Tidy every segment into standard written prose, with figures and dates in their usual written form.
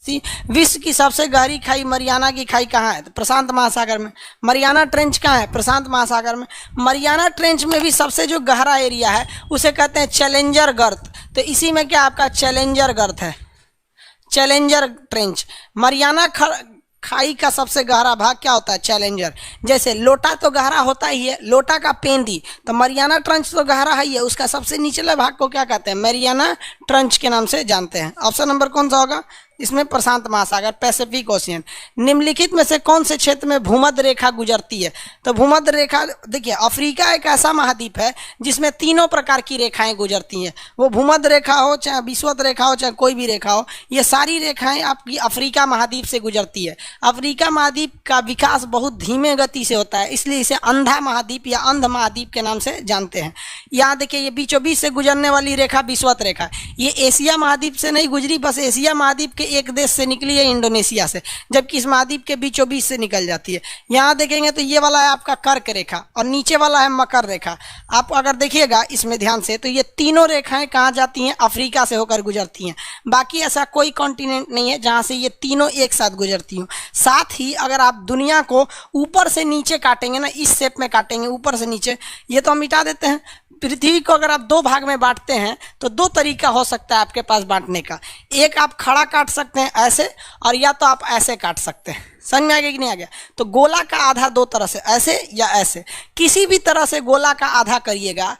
विश्व की सबसे गहरी खाई मरियाना की खाई कहाँ है? तो प्रशांत महासागर में। मरियाना ट्रेंच कहाँ है? प्रशांत महासागर में। मरियाना ट्रेंच में भी सबसे जो गहरा एरिया है उसे कहते हैं चैलेंजर गर्त। तो इसी में क्या आपका चैलेंजर गर्त है, चैलेंजर ट्रेंच। मरियाना खाई का सबसे गहरा भाग क्या होता है? चैलेंजर। जैसे लोटा तो गहरा होता ही है, लोटा का पेंदी, तो मरियाना ट्रंच तो गहरा ही है, उसका सबसे निचले भाग को क्या कहते हैं? मरियाना ट्रंच के नाम से जानते हैं। ऑप्शन नंबर कौन सा होगा इसमें? प्रशांत महासागर, पैसिफिक ओशियन। निम्नलिखित में से कौन से क्षेत्र में भूमध्य रेखा गुजरती है? तो भूमध्य रेखा, देखिए अफ्रीका एक ऐसा महाद्वीप है जिसमें तीनों प्रकार की रेखाएं गुजरती हैं। वो भूमध्य रेखा हो, चाहे विषुवत रेखा हो, चाहे कोई भी रेखा हो, ये सारी रेखाएं आपकी अफ्रीका महाद्वीप से गुजरती है। अफ्रीका महाद्वीप का विकास बहुत धीमे गति से होता है, इसलिए इसे अंधा महाद्वीप या अंध महाद्वीप के नाम से जानते हैं। यहाँ देखिए ये बीचों बीच से गुजरने वाली रेखा विषुवत रेखा, ये एशिया महाद्वीप से नहीं गुजरी, बस एशिया महाद्वीप के एक देश से निकली है, इंडोनेशिया से, जबकि इस महाद्वीप के बीचों बीच से निकल जाती है। यहाँ देखेंगे तो ये वाला है आपका कर्क रेखा और नीचे वाला है मकर रेखा। आप अगर देखिएगा इसमें ध्यान से तो ये तीनों रेखाएं कहाँ जाती हैं? अफ्रीका से होकर गुजरती हैं। बाकी ऐसा कोई कॉन्टिनेंट नहीं है जहाँ से ये तीनों एक साथ गुजरती हूँ। साथ ही अगर आप दुनिया को ऊपर से नीचे काटेंगे ना, इस शेप में काटेंगे ऊपर से नीचे, ये तो हम मिटा देते हैं। पृथ्वी को अगर आप दो भाग में बांटते हैं तो दो तरीका हो सकता है आपके पास बांटने का। एक आप खड़ा काट सकते हैं ऐसे, और या तो आप ऐसे काट सकते हैं। समझ में आ गया कि नहीं आ गया? तो गोला का आधा दो तरह से, ऐसे या ऐसे, किसी भी तरह से गोला का आधा करिएगा।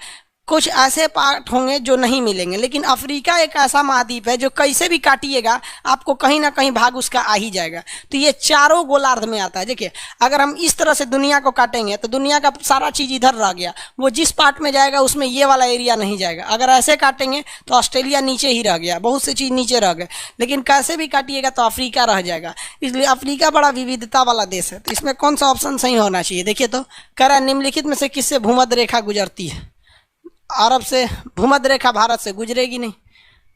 कुछ ऐसे पार्ट होंगे जो नहीं मिलेंगे, लेकिन अफ्रीका एक ऐसा महाद्वीप है जो कैसे भी काटिएगा आपको कहीं ना कहीं भाग उसका आ ही जाएगा। तो ये चारों गोलार्ध में आता है। देखिए अगर हम इस तरह से दुनिया को काटेंगे तो दुनिया का सारा चीज़ इधर रह गया, वो जिस पार्ट में जाएगा उसमें ये वाला एरिया नहीं जाएगा। अगर ऐसे काटेंगे तो ऑस्ट्रेलिया नीचे ही रह गया, बहुत सी चीज़ नीचे रह गए, लेकिन कैसे भी काटिएगा तो अफ्रीका रह जाएगा। इसलिए अफ्रीका बड़ा विविधता वाला देश है। तो इसमें कौन सा ऑप्शन सही होना चाहिए? देखिए तो कह रहा है निम्नलिखित में से किससे भूमध्य रेखा गुजरती है? अरब से। भूमध्य रेखा भारत से गुजरेगी नहीं,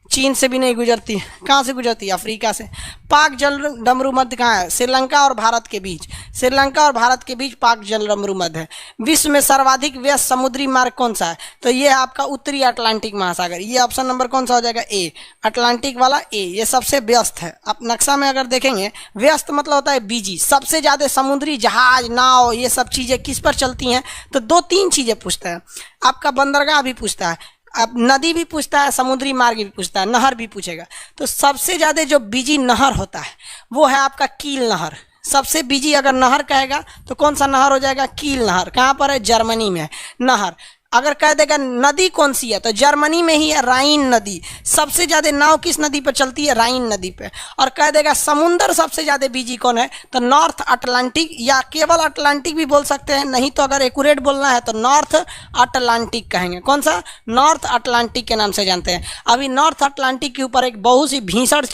चीन से भी नहीं गुजरती। कहाँ से गुजरती है? अफ्रीका से। पाक जल डमरू मध्य कहाँ है? श्रीलंका और भारत के बीच। श्रीलंका और भारत के बीच पाक जल डमरू मध्य है। विश्व में सर्वाधिक व्यस्त समुद्री मार्ग कौन सा है? तो ये है आपका उत्तरी अटलांटिक महासागर। ये ऑप्शन नंबर कौन सा हो जाएगा? ए, अटलांटिक वाला ए, ये सबसे व्यस्त है। आप नक्शा में अगर देखेंगे, व्यस्त मतलब होता है बिजी। सबसे ज़्यादा समुद्री जहाज, नाव, ये सब चीज़ें किस पर चलती हैं? तो दो तीन चीज़ें पूछता है आपका, बंदरगाह भी पूछता है, अब नदी भी पूछता है, समुद्री मार्ग भी पूछता है, नहर भी पूछेगा। तो सबसे ज़्यादा जो बिजी नहर होता है वो है आपका कील नहर। सबसे बिजी अगर नहर कहेगा तो कौन सा नहर हो जाएगा? कील नहर। कहाँ पर है? जर्मनी में है नहर। अगर कह देगा नदी कौन सी है तो जर्मनी में ही है राइन नदी। सबसे ज़्यादा नाव किस नदी पर चलती है? राइन नदी पे। और कह देगा समुंदर सबसे ज़्यादा बिजी कौन है तो नॉर्थ अटलांटिक, या केवल अटलांटिक भी बोल सकते हैं, नहीं तो अगर एक्यूरेट बोलना है तो नॉर्थ अटलांटिक कहेंगे। कौन सा? नॉर्थ अटलांटिक के नाम से जानते हैं। अभी नॉर्थ अटलांटिक के ऊपर एक बहुत ही भीषण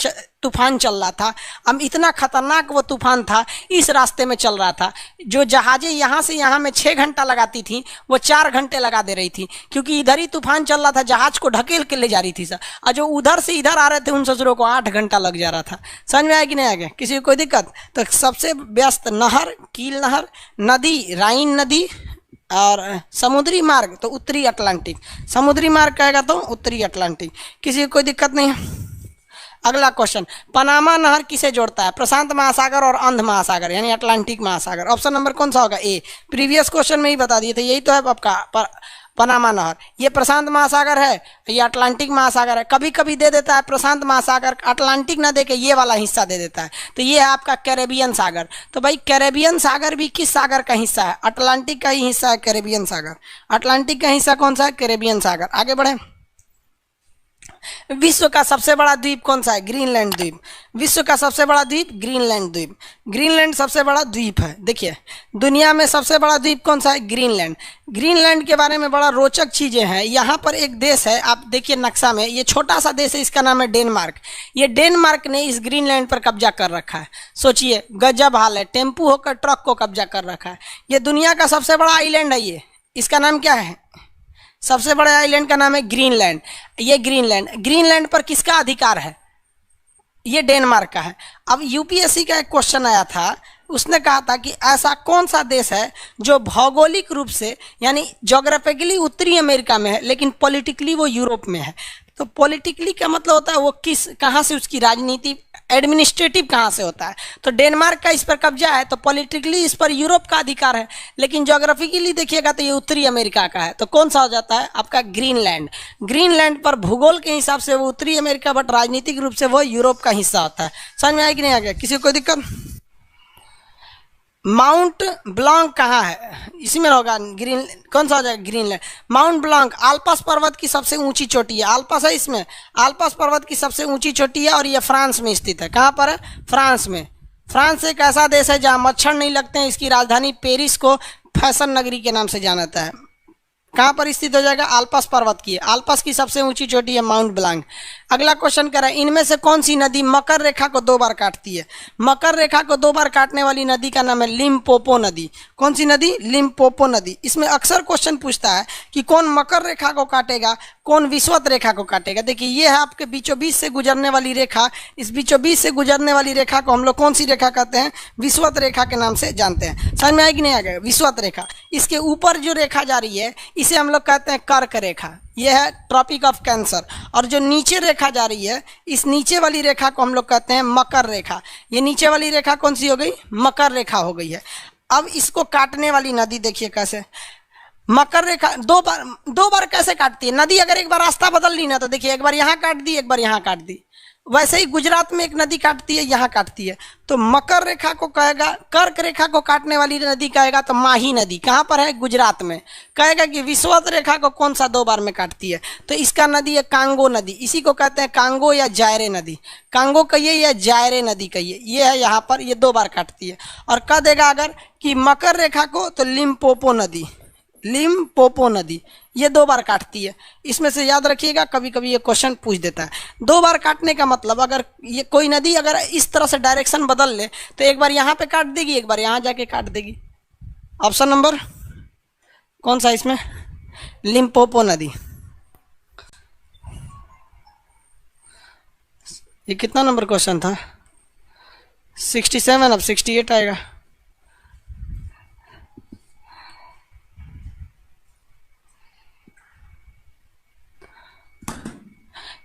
तूफान चल रहा था। अब इतना खतरनाक वो तूफान था, इस रास्ते में चल रहा था, जो जहाज़ें यहाँ से यहाँ में 6 घंटा लगाती थी वो 4 घंटे लगा दे रही थी, क्योंकि इधर ही तूफान चल रहा था, जहाज़ को ढकेल के ले जा रही थी सर। और जो उधर से इधर आ रहे थे उन ससुरों को 8 घंटा लग जा रहा था। समझ में आया कि नहीं आ गया? किसी को कोई दिक्कत? तो सबसे व्यस्त नहर कील नहर, नदी राइन नदी, और समुद्री मार्ग तो उत्तरी अटलांटिक। समुद्री मार्ग कहेगा तो उत्तरी अटलांटिक। किसी को कोई दिक्कत नहीं है? अगला क्वेश्चन, पनामा नहर किसे जोड़ता है? प्रशांत महासागर और अंध महासागर यानी अटलांटिक महासागर। ऑप्शन नंबर कौन सा होगा? ए। प्रीवियस क्वेश्चन में ही बता दिए थे, यही तो है आपका पनामा नहर। ये प्रशांत महासागर है, ये अटलांटिक महासागर है। कभी कभी दे देता है प्रशांत महासागर, अटलांटिक ना दे के ये वाला हिस्सा दे देता है, तो ये है आपका कैरेबियन सागर। तो भाई कैरेबियन सागर भी किस सागर का हिस्सा है? अटलांटिक का ही हिस्सा है कैरेबियन सागर। अटलांटिक का हिस्सा कौन सा है? कैरेबियन सागर। आगे बढ़े। विश्व का सबसे बड़ा द्वीप कौन सा है? ग्रीनलैंड द्वीप। विश्व का सबसे बड़ा द्वीप ग्रीनलैंड द्वीप। ग्रीनलैंड सबसे बड़ा द्वीप है। देखिए दुनिया में सबसे बड़ा द्वीप कौन सा है? ग्रीनलैंड। ग्रीनलैंड के बारे में बड़ा रोचक चीज़ें हैं। यहाँ पर एक देश है, आप देखिए नक्शा में, ये छोटा सा देश है, इसका नाम है डेनमार्क। ये डेनमार्क ने इस ग्रीनलैंड पर कब्जा कर रखा है। सोचिए गजब हाल है, टेम्पू होकर ट्रक को कब्जा कर रखा है। ये दुनिया का सबसे बड़ा आइलैंड है। ये इसका नाम क्या है? सबसे बड़े आइलैंड का नाम है ग्रीनलैंड। ये ग्रीनलैंड पर किसका अधिकार है? ये डेनमार्क का है। अब यूपीएससी का एक क्वेश्चन आया था, उसने कहा था कि ऐसा कौन सा देश है जो भौगोलिक रूप से यानी जोग्राफिकली उत्तरी अमेरिका में है लेकिन पॉलिटिकली वो यूरोप में है। तो पॉलिटिकली का मतलब होता है वो किस कहाँ से उसकी राजनीति, एडमिनिस्ट्रेटिव कहाँ से होता है। तो डेनमार्क का इस पर कब्जा है, तो पॉलिटिकली इस पर यूरोप का अधिकार है। लेकिन ज्योग्राफिकली देखिएगा तो ये उत्तरी अमेरिका का है, तो कौन सा हो जाता है आपका ग्रीनलैंड। ग्रीनलैंड पर भूगोल के हिसाब से वो उत्तरी अमेरिका, बट राजनीतिक रूप से वो यूरोप का हिस्सा होता है। समझ में आया कि नहीं आ गया, किसी को कोई दिक्कत। माउंट ब्लांक कहाँ है, इसी में होगा ग्रीन, कौन सा हो जाएगा ग्रीनलैंड। माउंट ब्लांक आल्प्स पर्वत की सबसे ऊंची चोटी है, आल्प्स है इसमें, आल्प्स पर्वत की सबसे ऊंची चोटी है और ये फ्रांस में स्थित है। कहाँ पर है, फ्रांस में। फ्रांस एक ऐसा देश है जहाँ मच्छर नहीं लगते हैं। इसकी राजधानी पेरिस को फैशन नगरी के नाम से जाना जाता है। कहाँ पर स्थित हो जाएगा, आल्प्स पर्वत की है। आल्प्स की सबसे ऊंची चोटी है माउंट ब्लांक। अगला क्वेश्चन कह रहा है इनमें से कौन सी नदी मकर रेखा को 2 बार काटती है। मकर रेखा को 2 बार काटने वाली नदी का नाम है लिम्पोपो नदी। कौन सी नदी, लिम्पोपो नदी। इसमें अक्सर क्वेश्चन पूछता है कि कौन मकर रेखा को काटेगा, कौन विषुवत रेखा को काटेगा। देखिए ये है आपके बीचों बीच से गुजरने वाली रेखा। इस बीचों बीच से गुजरने वाली रेखा को हम लोग कौन सी रेखा कहते हैं, विषुवत रेखा के नाम से जानते हैं। समझ में आया कि नहीं आ गया, विषुवत रेखा। इसके ऊपर जो रेखा जा रही है इसे हम लोग कहते हैं कर्क रेखा, यह है ट्रॉपिक ऑफ कैंसर। और जो नीचे रेखा जा रही है, इस नीचे वाली रेखा को हम लोग कहते हैं मकर रेखा। ये नीचे वाली रेखा कौन सी हो गई, मकर रेखा हो गई है। अब इसको काटने वाली नदी देखिए कैसे, मकर रेखा 2 बार कैसे काटती है नदी। अगर एक बार रास्ता बदल ली ना, तो देखिए एक बार यहाँ काट दी, एक बार यहाँ काट दी। वैसे ही गुजरात में एक नदी काटती है, यहाँ काटती है। तो मकर रेखा को कहेगा, कर्क रेखा को काटने वाली नदी कहेगा तो माही नदी। कहाँ पर है, गुजरात में। कहेगा कि विषुवत रेखा को कौन सा 2 बार में काटती है, तो इसका नदी है कांगो नदी। इसी को कहते हैं कांगो या जायरे नदी। कांगो कहिए या जायरे नदी कहिए, ये है यहाँ पर, ये 2 बार काटती है। और कह देगा अगर कि मकर रेखा को, तो लिम्पोपो नदी, लिम्पोपो नदी ये 2 बार काटती है। इसमें से याद रखिएगा, कभी कभी ये क्वेश्चन पूछ देता है। 2 बार काटने का मतलब, अगर ये कोई नदी अगर इस तरह से डायरेक्शन बदल ले, तो एक बार यहाँ पे काट देगी, एक बार यहाँ जाके काट देगी। ऑप्शन नंबर कौन सा इसमें, लिम्पोपो नदी। ये कितना नंबर क्वेश्चन था, 67, अब 68 आएगा।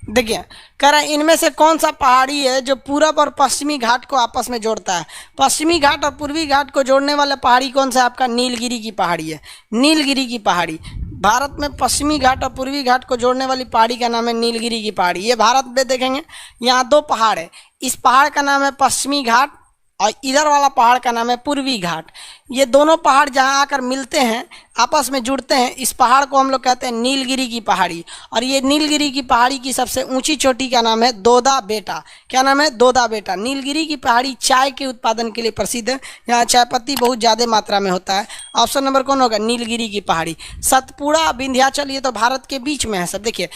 देखिए कह रहा है इनमें से कौन सा पहाड़ी है जो पूरब और पश्चिमी घाट को आपस में जोड़ता है। पश्चिमी घाट और पूर्वी घाट को जोड़ने वाला पहाड़ी कौन सा है आपका, नीलगिरी की पहाड़ी है। नीलगिरी की पहाड़ी, भारत में पश्चिमी घाट और पूर्वी घाट को जोड़ने वाली पहाड़ी का नाम है नीलगिरी की पहाड़ी। ये भारत में देखेंगे यहाँ 2 पहाड़ है, इस पहाड़ का नाम है पश्चिमी घाट और इधर वाला पहाड़ का नाम है पूर्वी घाट। ये दोनों पहाड़ जहाँ आकर मिलते हैं, आपस में जुड़ते हैं, इस पहाड़ को हम लोग कहते हैं नीलगिरी की पहाड़ी। और ये नीलगिरी की पहाड़ी की सबसे ऊंची चोटी का नाम है दोदा बेटा। क्या नाम है, दोदा बेटा। नीलगिरी की पहाड़ी चाय के उत्पादन के लिए प्रसिद्ध है, यहाँ चाय पत्ती बहुत ज़्यादा मात्रा में होता है। ऑप्शन नंबर कौन होगा, नीलगिरी की पहाड़ी। सतपुड़ा विंध्याचल, ये तो भारत के बीच में है सब। देखिए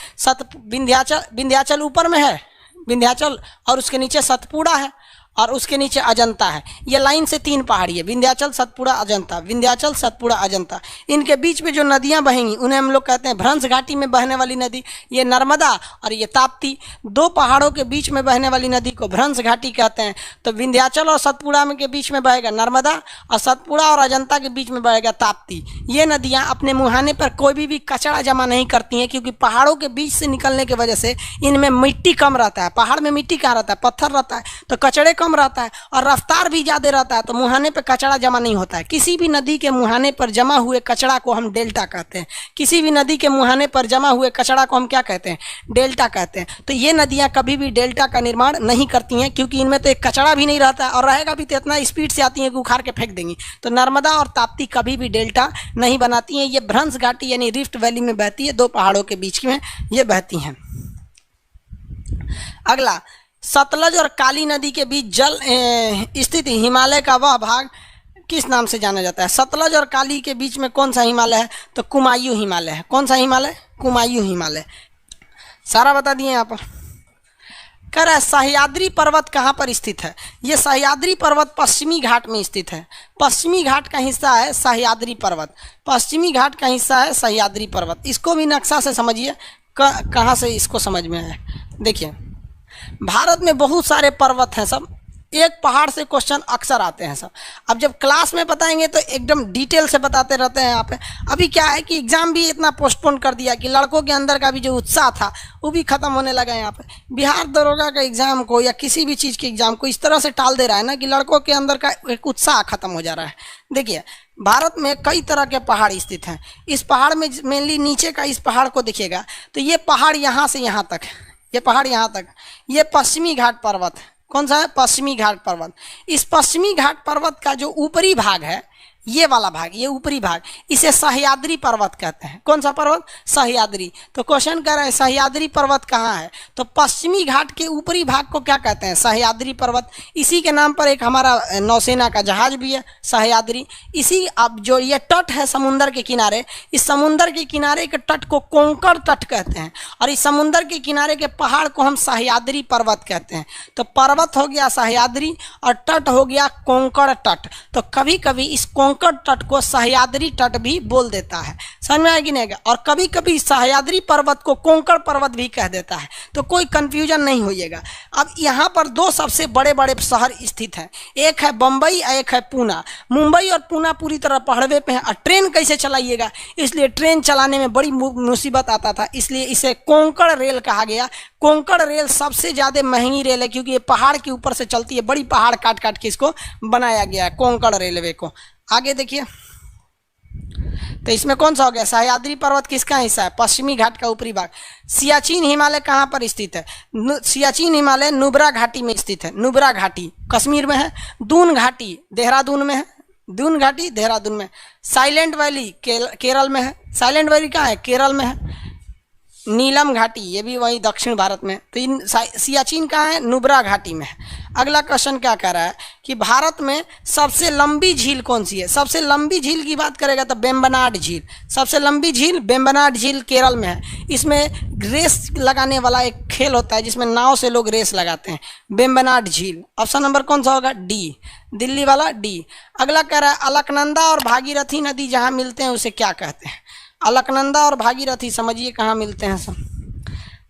विंध्याचल ऊपर में है, विंध्याचल, और उसके नीचे सतपुड़ा है, और उसके नीचे अजंता है। ये लाइन से 3 पहाड़ी है, विंध्याचल, सतपुड़ा, अजंता। विंध्याचल, सतपुड़ा, अजंता। इनके बीच में जो नदियां बहेंगी उन्हें हम लोग कहते हैं भ्रंश घाटी में बहने वाली नदी, ये नर्मदा और ये ताप्ती। 2 पहाड़ों के बीच में बहने वाली नदी को भ्रंश घाटी कहते हैं। तो विंध्याचल और सतपुड़ा में के बीच में बहेगा नर्मदा, और सतपुड़ा और अजंता के बीच में बहेगा ताप्ती। ये नदियाँ अपने मुहाने पर कोई भी कचरा जमा नहीं करती हैं, क्योंकि पहाड़ों के बीच से निकलने की वजह से इनमें मिट्टी कम रहता है। पहाड़ में मिट्टी कहाँ रहता है, पत्थर रहता है, तो कचड़े कम रहता है और रफ्तार भी ज़्यादा रहता है, तो मुहाने पे कचरा जमा नहीं होता है। किसी भी नदी के मुहाने पर जमा हुए कचरा को हम डेल्टा कहते हैं। किसी भी नदी के मुहाने पर जमा हुए कचरा को हम क्या कहते हैं, डेल्टा कहते हैं। तो ये नदियाँ कभी भी डेल्टा का निर्माण नहीं करती हैं, क्योंकि इनमें तो एक कचरा भी नहीं रहता है, और रहेगा भी तो इतना स्पीड से आती है कि उखाड़ के फेंक देंगी। तो नर्मदा और ताप्ती कभी भी डेल्टा नहीं बनाती हैं। ये भ्रंश घाटी यानी रिफ्ट वैली में बहती है, 2 पहाड़ों के बीच में ये बहती हैं। अगला, सतलज और काली नदी के बीच जल स्थित हिमालय का वह भाग किस नाम से जाना जाता है। सतलज और काली के बीच में कौन सा हिमालय है, तो कुमायूं हिमालय है। कौन सा हिमालय, कुमायूं हिमालय। सारा बता दिए यहाँ पर। कह रहा है सह्याद्री पर्वत कहाँ पर स्थित है। ये सह्याद्री पर्वत पश्चिमी घाट में स्थित है। पश्चिमी घाट का हिस्सा है सह्याद्री पर्वत। पश्चिमी घाट का हिस्सा है सह्याद्री पर्वत। इसको भी नक्शा से समझिए, कहाँ से इसको समझ में आया। देखिए भारत में बहुत सारे पर्वत हैं सब, एक पहाड़ से क्वेश्चन अक्सर आते हैं सब। अब जब क्लास में बताएंगे तो एकदम डिटेल से बताते रहते हैं यहाँ पे। अभी क्या है कि एग्ज़ाम भी इतना पोस्टपोन कर दिया कि लड़कों के अंदर का भी जो उत्साह था वो भी ख़त्म होने लगा। यहाँ पे बिहार दरोगा का एग्ज़ाम को या किसी भी चीज़ के एग्ज़ाम को इस तरह से टाल दे रहा है ना कि लड़कों के अंदर का एक उत्साह ख़त्म हो जा रहा है। देखिए, भारत में कई तरह के पहाड़ स्थित हैं। इस पहाड़ में मेनली नीचे का इस पहाड़ को देखिएगा तो ये पहाड़ यहाँ से यहाँ तक, ये पहाड़ यहाँ तक, ये पश्चिमी घाट पर्वत है। कौन सा है? पश्चिमी घाट पर्वत। इस पश्चिमी घाट पर्वत का जो ऊपरी भाग है, ये वाला भाग, ये ऊपरी भाग, इसे सह्याद्री पर्वत कहते हैं। कौन सा पर्वत? सह्याद्री। तो क्वेश्चन कर रहा है सह्याद्री पर्वत कहाँ है, तो पश्चिमी घाट के ऊपरी भाग को क्या कहते हैं? सह्याद्री पर्वत। इसी के नाम पर एक हमारा नौसेना का जहाज भी है, सह्याद्री। इसी अब जो ये तट है समुंदर के किनारे, इस समुंदर के किनारे के तट को कोंकण तट कहते हैं और इस समुंदर के किनारे के पहाड़ को हम सह्याद्री पर्वत कहते हैं। तो पर्वत हो गया सह्याद्री और तट हो गया कोंकण तट। तो कभी कभी इस कोंकण तट को सह्याद्री तट भी बोल देता है। समझ में आएगी नहीं? और कभी कभी सह्याद्री पर्वत को कोंकण पर्वत भी कह देता है। तो कोई कंफ्यूजन नहीं होइएगा। अब यहाँ पर दो सबसे बड़े बड़े शहर स्थित हैं, एक है बम्बई और एक है पूना। मुंबई और पूना पूरी तरह पहाड़वे पे हैं और ट्रेन कैसे चलाइएगा, इसलिए ट्रेन चलाने में बड़ी मुसीबत आता था, इसलिए इसे कोंकण रेल कहा गया। कोंकण रेल सबसे ज़्यादा महंगी रेल है क्योंकि ये पहाड़ के ऊपर से चलती है, बड़ी पहाड़ काट काट के इसको बनाया गया है कोंकण रेलवे को। आगे देखिए, तो इसमें कौन सा हो गया? सह्याद्री पर्वत किसका हिस्सा है? पश्चिमी घाट का ऊपरी भाग। सियाचिन हिमालय कहाँ पर स्थित है? सियाचिन हिमालय नुब्रा घाटी में स्थित है। नुब्रा घाटी कश्मीर में है। दून घाटी देहरादून में है। दून घाटी देहरादून में। साइलेंट वैली केरल में है। साइलेंट वैली कहाँ है? केरल में है। नीलम घाटी ये भी वही दक्षिण भारत में। तो इन सियाचिन कहाँ है? नुब्रा घाटी में है। अगला क्वेश्चन क्या कह रहा है कि भारत में सबसे लंबी झील कौन सी है? सबसे लंबी झील की बात करेगा तो वेम्बनाड झील। सबसे लंबी झील वेम्बनाड झील केरल में है। इसमें रेस लगाने वाला एक खेल होता है जिसमें नाव से लोग रेस लगाते हैं। वेम्बनाड झील। ऑप्शन नंबर कौन सा होगा? डी, दिल्ली वाला डी। अगला कह रहा है अलकनंदा और भागीरथी नदी जहाँ मिलते हैं उसे क्या कहते हैं? अलकनंदा और भागीरथी समझिए कहाँ मिलते हैं सब।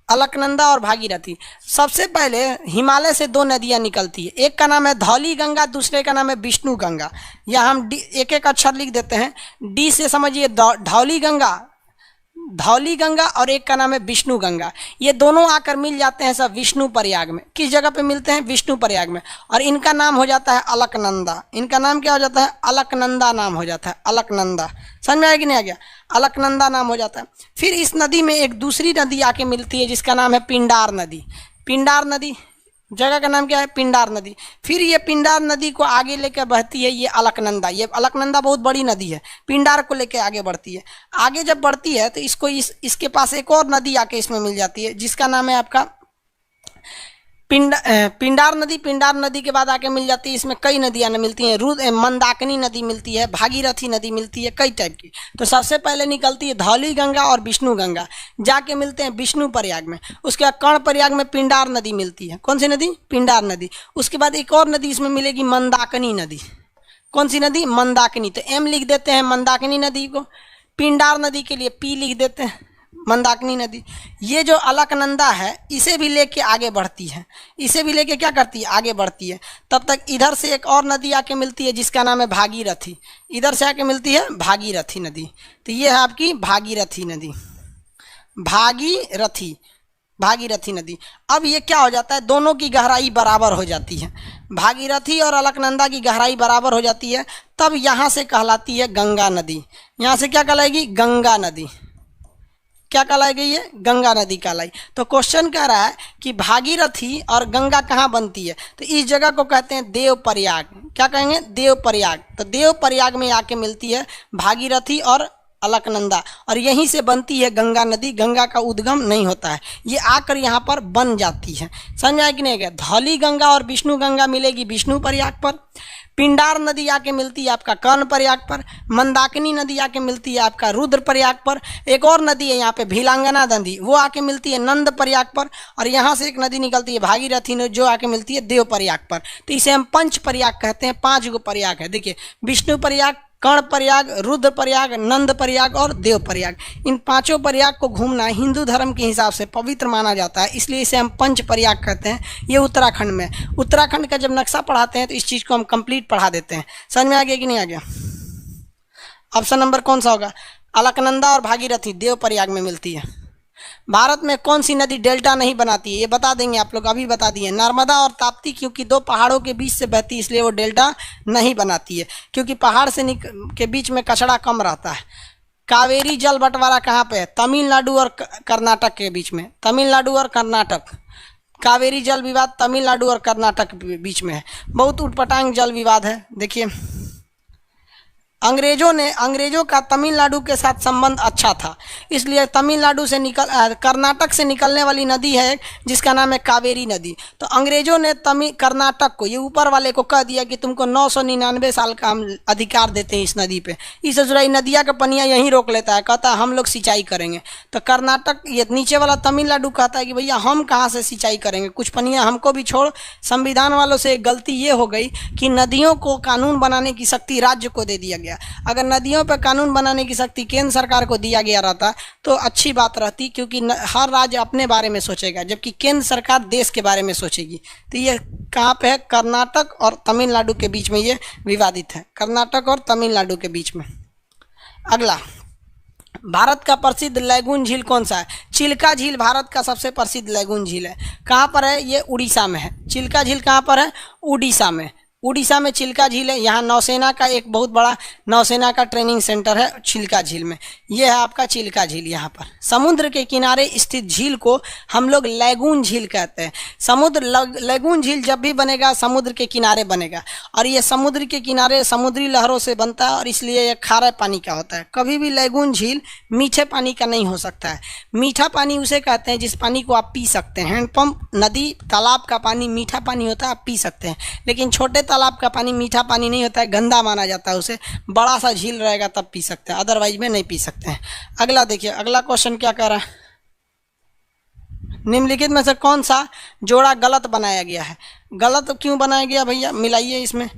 अलकनंदा और भागीरथी, सबसे पहले हिमालय से दो नदियाँ निकलती है, एक का नाम है धौली गंगा, दूसरे का नाम है विष्णु गंगा। या हम एक एक अक्षर लिख देते हैं। डी से समझिए धौली गंगा, धौली गंगा, और एक का नाम है विष्णु गंगा। ये दोनों आकर मिल जाते हैं सब विष्णु प्रयाग में। किस जगह पे मिलते हैं? विष्णु प्रयाग में। और इनका नाम हो जाता है अलकनंदा। इनका नाम क्या हो जाता है? अलकनंदा नाम हो जाता है। अलकनंदा। समझ में आया कि नहीं आ गया? अलकनंदा नाम हो जाता है। फिर इस नदी में एक दूसरी नदी आके मिलती है जिसका नाम है पिंडार नदी। पिंडार नदी, जगह का नाम क्या है? पिंडार नदी। फिर ये पिंडार नदी को आगे लेकर बहती है ये अलकनंदा। ये अलकनंदा बहुत बड़ी नदी है, पिंडार को लेकर आगे बढ़ती है। आगे जब बढ़ती है तो इसको इसके पास एक और नदी आके इसमें मिल जाती है जिसका नाम है आपका पिंडार नदी। पिंडार नदी के बाद आके मिल जाती है, इसमें कई नदियाँ मिलती हैं। मंदाकिनी नदी मिलती है, भागीरथी नदी मिलती है, कई टाइप की। तो सबसे पहले निकलती है धौली गंगा और विष्णु गंगा, जाके मिलते हैं विष्णु प्रयाग में। उसके बाद कर्ण प्रयाग में पिंडार नदी मिलती है। कौन सी नदी? पिंडार नदी। उसके बाद एक और नदी इसमें मिलेगी मंदाकिनी नदी। कौन सी नदी? मंदाकिनी। तो एम लिख देते हैं मंदाकिनी नदी को। पिंडार नदी के लिए पी लिख देते हैं, मंदाकिनी नदी। ये जो अलकनंदा है इसे भी लेके आगे बढ़ती है, इसे भी लेके क्या करती है? आगे बढ़ती है। तब तक इधर से एक और नदी आके मिलती है जिसका नाम है भागीरथी। इधर से आके मिलती है भागीरथी नदी। तो ये है आपकी भागीरथी नदी। भागीरथी, भागीरथी नदी। अब ये क्या हो जाता है? दोनों की गहराई बराबर हो जाती है। भागीरथी और अलकनंदा की गहराई बराबर हो जाती है, तब यहाँ से कहलाती है गंगा नदी। यहाँ से क्या कहलाएगी? गंगा नदी। क्या कहलाई गई है? गंगा नदी कहलाई। तो क्वेश्चन कह रहा है कि भागीरथी और गंगा कहाँ बनती है? तो इस जगह को कहते हैं देव प्रयाग। क्या कहेंगे? देव प्रयाग। तो देव प्रयाग में आके मिलती है भागीरथी और अलकनंदा, और यहीं से बनती है गंगा नदी। गंगा का उद्गम नहीं होता है, ये आकर यहाँ पर बन जाती है। समझ में आया कि नहीं गया? धौली गंगा और विष्णु गंगा मिलेगी विष्णु प्रयाग पर। पिंडार नदी आके मिलती है आपका कर्ण प्रयाग पर। मंदाकिनी नदी आके मिलती है आपका रुद्र प्रयाग पर। एक और नदी है यहाँ पे भीलांगना नदी, वो आके मिलती है नंद प्रयाग पर। और यहाँ से एक नदी निकलती है भागीरथी जो आके मिलती है देव प्रयाग पर। तो इसे हम पंच प्रयाग कहते हैं। 5 गो प्रयाग है। देखिए, विष्णु प्रयाग, कर्ण प्रयाग, रुद्र प्रयाग, नंद प्रयाग और देव प्रयाग। इन पांचों प्रयाग को घूमना हिंदू धर्म के हिसाब से पवित्र माना जाता है, इसलिए इसे हम पंच प्रयाग कहते हैं। ये उत्तराखंड में, उत्तराखंड का जब नक्शा पढ़ाते हैं तो इस चीज़ को हम कंप्लीट पढ़ा देते हैं। समझ में आ गया कि नहीं आ गया? ऑप्शन नंबर कौन सा होगा? अलकनंदा और भागीरथी देव प्रयाग में मिलती है। भारत में कौन सी नदी डेल्टा नहीं बनाती है? ये बता देंगे आप लोग, अभी बता दिए। नर्मदा और ताप्ती, क्योंकि दो पहाड़ों के बीच से बहती है इसलिए वो डेल्टा नहीं बनाती है, क्योंकि पहाड़ से के बीच में कचड़ा कम रहता है। कावेरी जल बंटवारा कहाँ पे है? तमिलनाडु और कर्नाटक के बीच में, तमिलनाडु और कर्नाटक। कावेरी जल विवाद तमिलनाडु और कर्नाटक के बीच में है। बहुत उटपटांग जल विवाद है। देखिए, अंग्रेजों का तमिलनाडु के साथ संबंध अच्छा था, इसलिए तमिलनाडु से कर्नाटक से निकलने वाली नदी है जिसका नाम है कावेरी नदी। तो अंग्रेजों ने कर्नाटक को, ये ऊपर वाले को कह दिया कि तुमको 999 साल का हम अधिकार देते हैं इस नदी पे। इस जुराई नदिया का पनिया यहीं रोक लेता है, कहता है हम लोग सिंचाई करेंगे। तो कर्नाटक, ये नीचे वाला तमिलनाडु कहता है कि भैया हम कहाँ से सिंचाई करेंगे, कुछ पनिया हमको भी छोड़। संविधान वालों से एक गलती ये हो गई कि नदियों को कानून बनाने की शक्ति राज्य को दे दिया गया। अगर नदियों पर कानून बनाने की शक्ति केंद्र सरकार को दिया गया रहता तो अच्छी बात रहती, क्योंकि हर राज्य अपने बारे में सोचेगा जबकि केंद्र सरकार देश के बारे में सोचेगी। तो ये कहाँ पे है? कर्नाटक और तमिलनाडु के बीच में ये विवादित है, कर्नाटक और तमिलनाडु के बीच में। अगला, भारत का प्रसिद्ध लैगून झील कौन सा है? चिल्का झील भारत का सबसे प्रसिद्ध लैगून झील है। कहाँ पर है? ये उड़ीसा में है। चिल्का झील कहाँ पर है? उड़ीसा में। उड़ीसा में चिल्का झील है। यहाँ नौसेना का एक बहुत बड़ा नौसेना का ट्रेनिंग सेंटर है चिल्का झील में। यह है आपका चिल्का झील। यहाँ पर समुद्र के किनारे स्थित झील को हम लोग लैगून झील कहते हैं। लैगून झील जब भी बनेगा समुद्र के किनारे बनेगा, और ये समुद्र के किनारे समुद्री लहरों से बनता है और इसलिए यह खारे पानी का होता है। कभी भी लैगून झील मीठे पानी का नहीं हो सकता है। मीठा पानी उसे कहते हैं जिस पानी को आप पी सकते हैं। हैंडपंप, नदी, तालाब का पानी मीठा पानी होता है, आप पी सकते हैं। लेकिन छोटे तालाब का पानी मीठा पानी नहीं होता है, गंदा माना जाता है उसे। बड़ा सा झील रहेगा तब पी सकते हैं, अदरवाइज में नहीं पी सकते हैं। अगला देखिए, अगला क्वेश्चन क्या कह रहा है? निम्नलिखित में से कौन सा जोड़ा गलत बनाया गया है? गलत क्यों बनाया गया भैया? मिलाइए इसमें।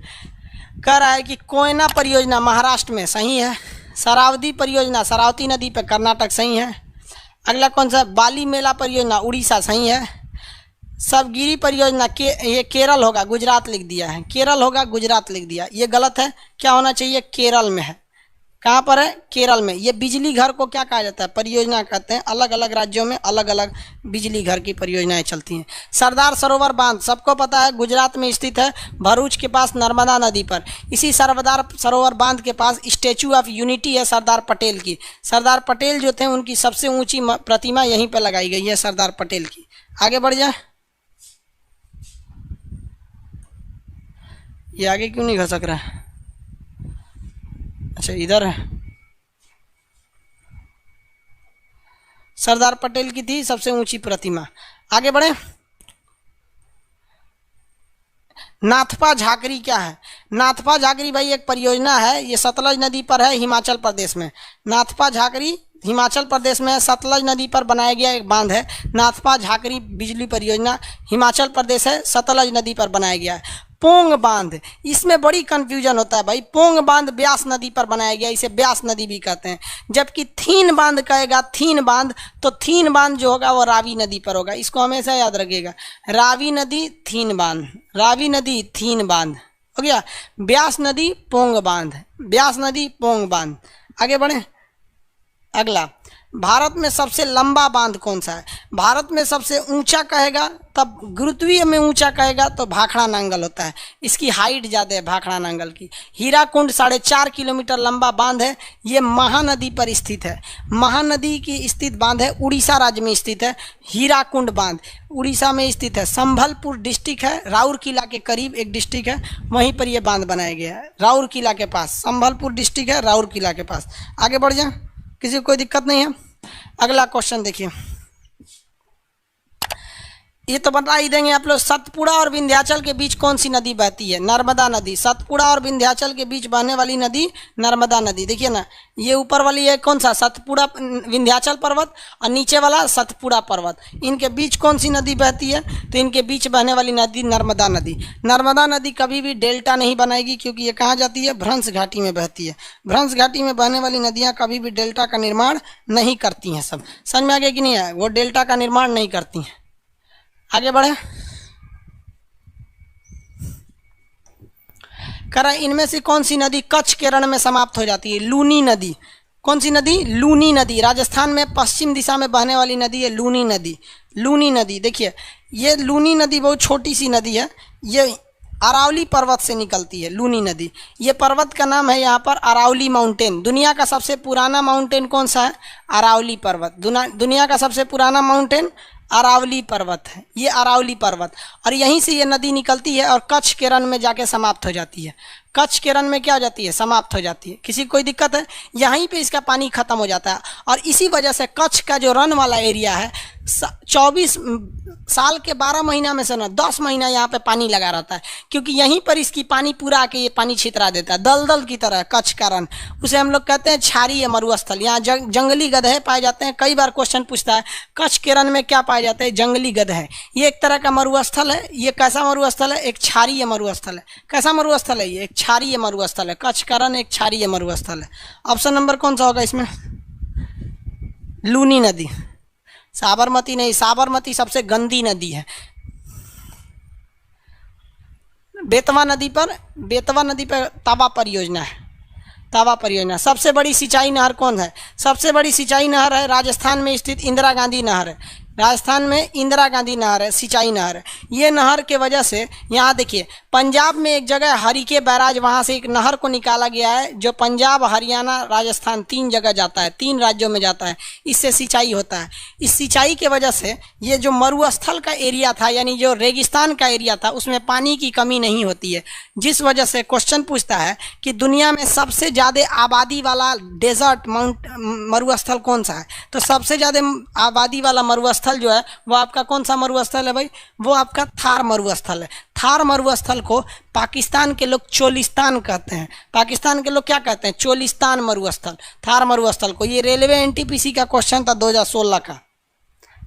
कह रहा है कि कोयना परियोजना महाराष्ट्र में, सही है। शरावती परियोजना शरावती नदी पे कर्नाटक, सही है। अगला कौन सा? बाली मेला परियोजना उड़ीसा, सही है। सबगिरी परियोजना ये केरल होगा, गुजरात लिख दिया है। केरल होगा, गुजरात लिख दिया, ये गलत है। क्या होना चाहिए? केरल में है। कहाँ पर है? केरल में। ये बिजली घर को क्या कहा जाता है? परियोजना कहते हैं। अलग अलग राज्यों में अलग अलग बिजली घर की परियोजनाएं चलती हैं। सरदार सरोवर बांध सबको पता है, गुजरात में स्थित है, भरूच के पास नर्मदा नदी पर। इसी सरदार सरोवर बांध के पास स्टैचू ऑफ यूनिटी है सरदार पटेल की। सरदार पटेल जो थे उनकी सबसे ऊंची प्रतिमा यहीं पर लगाई गई है, सरदार पटेल की। आगे बढ़ जाए। ये आगे क्यों नहीं खसक रहा है? अच्छा, इधर है। सरदार पटेल की थी सबसे ऊंची प्रतिमा। आगे बढ़े। नाथपा झाकरी क्या है? नाथपा झाकरी भाई एक परियोजना है, ये सतलज नदी पर है, हिमाचल प्रदेश में। नाथपा झाकरी हिमाचल प्रदेश में सतलज नदी पर बनाया गया एक बांध है। नाथपा झाकरी बिजली परियोजना हिमाचल प्रदेश है, सतलज नदी पर बनाया गया है। पोंग बांध, इसमें बड़ी कंफ्यूजन होता है भाई। पोंग बांध ब्यास नदी पर बनाया गया, इसे ब्यास नदी भी कहते हैं। जबकि थीन बांध कहेगा, थीन बांध, तो थीन बांध जो होगा वो रावी नदी पर होगा। इसको हमेशा याद रखिएगा, रावी नदी थीन बांध, रावी नदी थीन बांध हो गया। ब्यास नदी पोंग बांध, ब्यास नदी पोंग बांध। आगे बढ़े। अगला, भारत में सबसे लंबा बांध कौन सा है? भारत में सबसे ऊंचा कहेगा तब गुरुत्वीय में ऊंचा कहेगा तो भाखड़ा नांगल होता है, इसकी हाइट ज़्यादा है भाखड़ा नांगल की। हीराकुंड 4.5 किलोमीटर लंबा बांध है, ये महानदी पर स्थित है। महानदी की स्थित बांध है, उड़ीसा राज्य में स्थित है। हीराकुंड बांध उड़ीसा में स्थित है। संभलपुर डिस्ट्रिक्ट है, राउरकेला के करीब एक डिस्ट्रिक्ट है, वहीं पर यह बांध बनाया गया है, राउरकेला के पास। संभलपुर डिस्ट्रिक्ट है, राउरकेला के पास। आगे बढ़ जाए, किसी को कोई दिक्कत नहीं है। अगला क्वेश्चन देखिए, ये तो बता ही देंगे आप लोग। सतपुड़ा और विंध्याचल के बीच कौन सी नदी बहती है? नर्मदा नदी। सतपुड़ा और विंध्याचल के बीच बहने वाली नदी नर्मदा नदी। देखिए ना, ये ऊपर वाली है कौन सा? सतपुड़ा विंध्याचल पर्वत, और नीचे वाला सतपुड़ा पर्वत। इनके बीच कौन सी नदी बहती है? तो इनके बीच बहने वाली नदी नर्मदा नदी। नर्मदा नदी कभी भी डेल्टा नहीं बनाएगी, क्योंकि ये कहाँ जाती है? भ्रंश घाटी में बहती है। भ्रंश घाटी में बहने वाली नदियाँ कभी भी डेल्टा का निर्माण नहीं करती हैं। सब समझ में आ गया कि नहीं है? वो डेल्टा का निर्माण नहीं करती हैं। आगे बढ़े। करा इनमें से कौन सी नदी कच्छ के रण में समाप्त हो जाती है? लूनी नदी। कौन सी नदी? लूनी नदी। राजस्थान में पश्चिम दिशा में बहने वाली नदी है लूनी नदी। लूनी नदी देखिए, ये लूनी नदी बहुत छोटी सी नदी है। ये अरावली पर्वत से निकलती है लूनी नदी। ये पर्वत का नाम है यहाँ पर अरावली माउंटेन। दुनिया का सबसे पुराना माउंटेन कौन सा है? अरावली पर्वत। दुनिया का सबसे पुराना माउंटेन अरावली पर्वत है, ये अरावली पर्वत। और यहीं से ये नदी निकलती है और कच्छ के रण में जाके समाप्त हो जाती है। कच्छ के रण में क्या हो जाती है? समाप्त हो जाती है। किसी कोई दिक्कत है? यहीं पे इसका पानी खत्म हो जाता है। और इसी वजह से कच्छ का जो रन वाला एरिया है, 24 साल के 12 महीना में से ना 10 महीना यहाँ पे पानी लगा रहता है, क्योंकि यहीं पर इसकी पानी पूरा आके ये पानी छितरा देता है दलदल की तरह। कच्छ का रन, उसे हम लोग कहते हैं क्षारीय मरुस्थल। यहाँ जंगली गधे पाए जाते हैं। कई बार क्वेश्चन पूछता है कच्छ के रन में क्या पाए जाते हैं? जंगली गधे। ये एक तरह का मरुस्थल है। ये कैसा मरुस्थल है? एक क्षारीय मरुस्थल है। कैसा मरुस्थल है? ये एक क्षारीय मरुस्थल है। कच्छ का रन एक क्षारीय मरुस्थल है। ऑप्शन नंबर कौन सा होगा इसमें? लूनी नदी। साबरमती नहीं, साबरमती सबसे गंदी नदी है। बेतवा नदी पर तावा परियोजना है। तावा परियोजना। सबसे बड़ी सिंचाई नहर कौन है? सबसे बड़ी सिंचाई नहर है राजस्थान में स्थित इंदिरा गांधी नहर है। राजस्थान में इंदिरा गांधी नहर है, सिंचाई नहर है। ये नहर के वजह से यहाँ देखिए, पंजाब में एक जगह हरिके बैराज, वहाँ से एक नहर को निकाला गया है जो पंजाब, हरियाणा, राजस्थान 3 जगह जाता है, 3 राज्यों में जाता है। इससे सिंचाई होता है। इस सिंचाई के वजह से ये जो मरुस्थल का एरिया था, यानी जो रेगिस्तान का एरिया था, उसमें पानी की कमी नहीं होती है। जिस वजह से क्वेश्चन पूछता है कि दुनिया में सबसे ज़्यादा आबादी वाला डेजर्ट मरुस्थल कौन सा है? तो सबसे ज़्यादा आबादी वाला मरुस्थल जो है वो आपका कौन सा मरुस्थल है भाई? वो आपका थार मरुस्थल है। थार मरुस्थल को पाकिस्तान के लोग चोलिस्तान कहते हैं। पाकिस्तान के लोग क्या कहते हैं? चोलिस्तान मरुस्थल, थार मरुस्थल को। ये रेलवे एनटीपीसी का क्वेश्चन था 2016 का।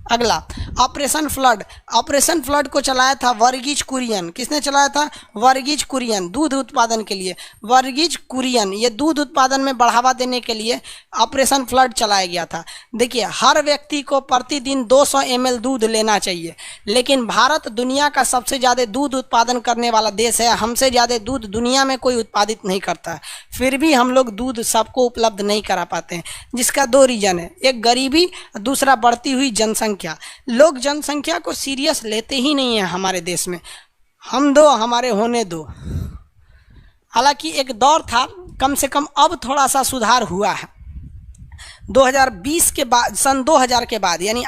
अगला, ऑपरेशन फ्लड। ऑपरेशन फ्लड को चलाया था वर्गीज कुरियन। किसने चलाया था? वर्गीज कुरियन। दूध उत्पादन के लिए वर्गीज कुरियन, ये दूध उत्पादन में बढ़ावा देने के लिए ऑपरेशन फ्लड चलाया गया था। देखिए, हर व्यक्ति को प्रतिदिन 200 ml दूध लेना चाहिए, लेकिन भारत दुनिया का सबसे ज़्यादा दूध उत्पादन करने वाला देश है। हमसे ज़्यादा दूध दुनिया में कोई उत्पादित नहीं करता है, फिर भी हम लोग दूध सबको उपलब्ध नहीं करा पाते हैं, जिसका 2 रीज़न है। एक गरीबी, दूसरा बढ़ती हुई जनसंख्या। लोग जनसंख्या को सीरियस लेते ही नहीं है हमारे देश में। हम दो, हमारे होने दो। हालांकि एक दौर था, कम से कम अब थोड़ा सा सुधार हुआ है। 2020 के बाद, सन 2000 के बाद, यानी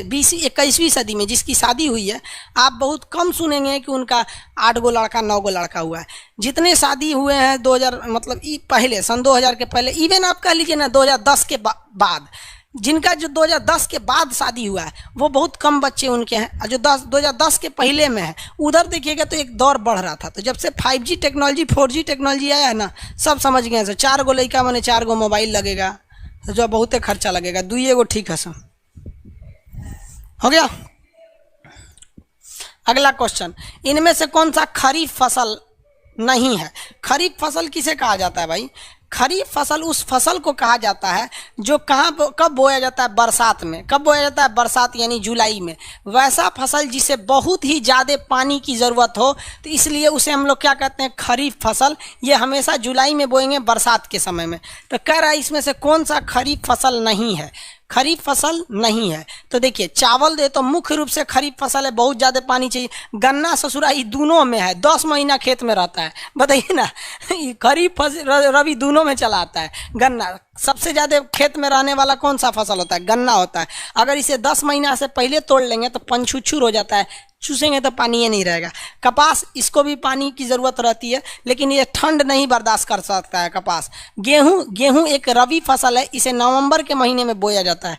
21वीं सदी में जिसकी शादी हुई है, आप बहुत कम सुनेंगे कि उनका 8 गो लड़का 9 गो लड़का हुआ है। जितने शादी हुए हैं 2000 मतलब पहले, सन 2000 के पहले, इवन आप कह लीजिए ना 2010 के बाद, जिनका जो 2010 के बाद शादी हुआ है वो बहुत कम बच्चे उनके हैं। और जो 2010 के पहले में है, उधर देखिएगा तो एक दौर बढ़ रहा था। तो जब से 5G टेक्नोलॉजी 4G टेक्नोलॉजी आया है ना, सब समझ गए हैं। 4 गो लड़का मैंने 4 गो मोबाइल लगेगा, तो जो बहुते खर्चा लगेगा। 2 गो ठीक है, सब हो गया। अगला क्वेश्चन, इनमें से कौन सा खरीफ फसल नहीं है? खरीफ फसल किसे कहा जाता है भाई? खरीफ फसल उस फसल को कहा जाता है जो कब बोया जाता है? बरसात में। कब बोया जाता है? बरसात, यानी जुलाई में। वैसा फसल जिसे बहुत ही ज़्यादा पानी की ज़रूरत हो, तो इसलिए उसे हम लोग क्या कहते हैं? खरीफ फसल। ये हमेशा जुलाई में बोएंगे, बरसात के समय में। तो कह रहा है इसमें से कौन सा खरीफ फसल नहीं है? खरीफ फसल नहीं है। तो देखिए, चावल दे तो मुख्य रूप से खरीफ फसल है, बहुत ज़्यादा पानी चाहिए। गन्ना, ससुराई दोनों में है, 10 महीना खेत में रहता है। बताइए ना, खरीफ फसल रबी दोनों में चला आता है। गन्ना सबसे ज़्यादा खेत में रहने वाला कौन सा फसल होता है? गन्ना होता है। अगर इसे 10 महीना से पहले तोड़ लेंगे तो पंछुछुर हो जाता है, चूसेंगे तो पानी ही नहीं रहेगा। कपास, इसको भी पानी की ज़रूरत रहती है, लेकिन ये ठंड नहीं बर्दाश्त कर सकता है कपास। गेहूँ एक रबी फसल है, इसे नवंबर के महीने में बोया जाता है।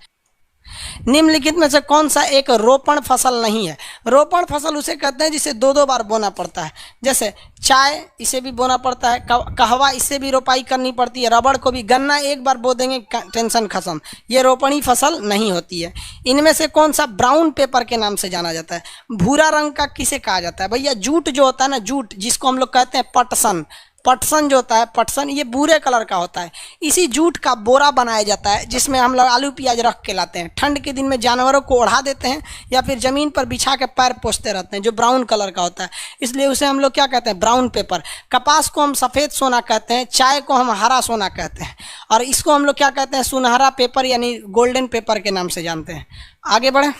निम्नलिखित में से कौन सा एक रोपण फसल नहीं है? रोपण फसल उसे कहते हैं जिसे दो दो बार बोना पड़ता है, जैसे चाय इसे भी बोना पड़ता है, कहवा इससे भी रोपाई करनी पड़ती है, रबड़ को भी। गन्ना एक बार बो देंगे टेंशन खत्म, ये रोपणी फसल नहीं होती है। इनमें से कौन सा ब्राउन पेपर के नाम से जाना जाता है? भूरा रंग का किसे कहा जाता है? भैया जूट जो होता है ना, जूट जिसको हम लोग कहते हैं पटसन, पटसन जो होता है, पटसन ये भूरे कलर का होता है। इसी जूट का बोरा बनाया जाता है जिसमें हम लोग आलू प्याज रख के लाते हैं। ठंड के दिन में जानवरों को ओढ़ा देते हैं या फिर ज़मीन पर बिछा के पैर पोंछते रहते हैं, जो ब्राउन कलर का होता है, इसलिए उसे हम लोग क्या कहते हैं? Brown paper. कपास को हम सफ़ेद सोना कहते हैं, चाय को हम हरा सोना कहते हैं, और इसको हम लोग क्या कहते हैं? सुनहरा पेपर यानी गोल्डन पेपर के नाम से जानते हैं। आगे बढ़ें।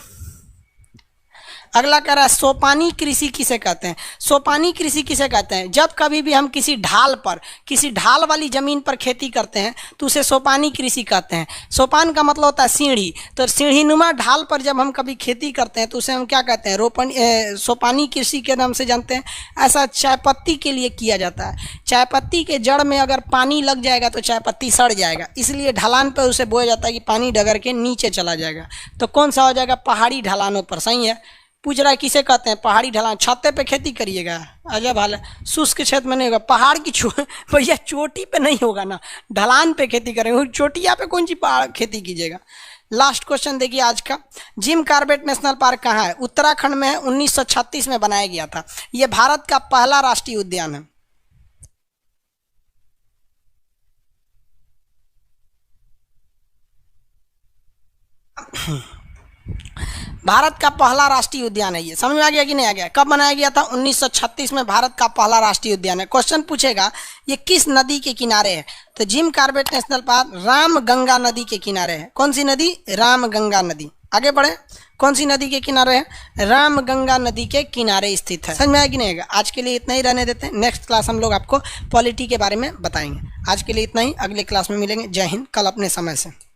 अगला कह रहा है सोपानी कृषि किसे कहते हैं? सोपानी कृषि किसे कहते हैं? जब कभी भी हम किसी ढाल पर, किसी ढाल वाली ज़मीन पर खेती करते हैं तो उसे सोपानी कृषि कहते हैं। सोपान का मतलब होता है सीढ़ी, तो सीढ़ीनुमा ढाल पर जब हम कभी खेती करते हैं तो उसे हम क्या कहते हैं? सोपानी कृषि के नाम से जानते हैं। ऐसा चाय पत्ती के लिए किया जाता है। चाय पत्ती के जड़ में अगर पानी लग जाएगा तो चाय पत्ती सड़ जाएगा, इसलिए ढलान पर उसे बोया जाता है कि पानी डगर के नीचे चला जाएगा। तो कौन सा हो जाएगा? पहाड़ी ढलानों पर। सही है। पूछ रहा है किसे कहते हैं? पहाड़ी ढलान। छत्ते पे खेती करिएगा, अजब हाल है। शुष्क क्षेत्र में नहीं होगा, पहाड़ की भैया चोटी पे नहीं होगा ना, ढलान पे खेती करेंगे। चोटिया पे कौन सी पहाड़ खेती कीजिएगा? लास्ट क्वेश्चन देखिए आज का। जिम कॉर्बेट नेशनल पार्क कहाँ है? उत्तराखंड में है, 1936 में बनाया गया था। यह भारत का पहला राष्ट्रीय उद्यान है। भारत का पहला राष्ट्रीय उद्यान है ये। समझ में आ गया कि नहीं आ गया? कब बनाया गया था? 1936 में भारत का पहला राष्ट्रीय उद्यान है। क्वेश्चन पूछेगा ये किस नदी के किनारे है? तो Jim Corbett national park Ram Ganga नदी के किनारे है। कौन सी नदी? राम गंगा नदी। आगे बढ़े। कौन सी नदी के किनारे है? राम गंगा नदी के किनारे स्थित है। समझ में आया कि नहीं आएगा? आज के लिए इतना ही रहने देते हैं। नेक्स्ट क्लास हम लोग आपको पॉलिटी के बारे में बताएंगे। आज के लिए इतना ही, अगले क्लास में मिलेंगे। जय हिंद। कल अपने समय से।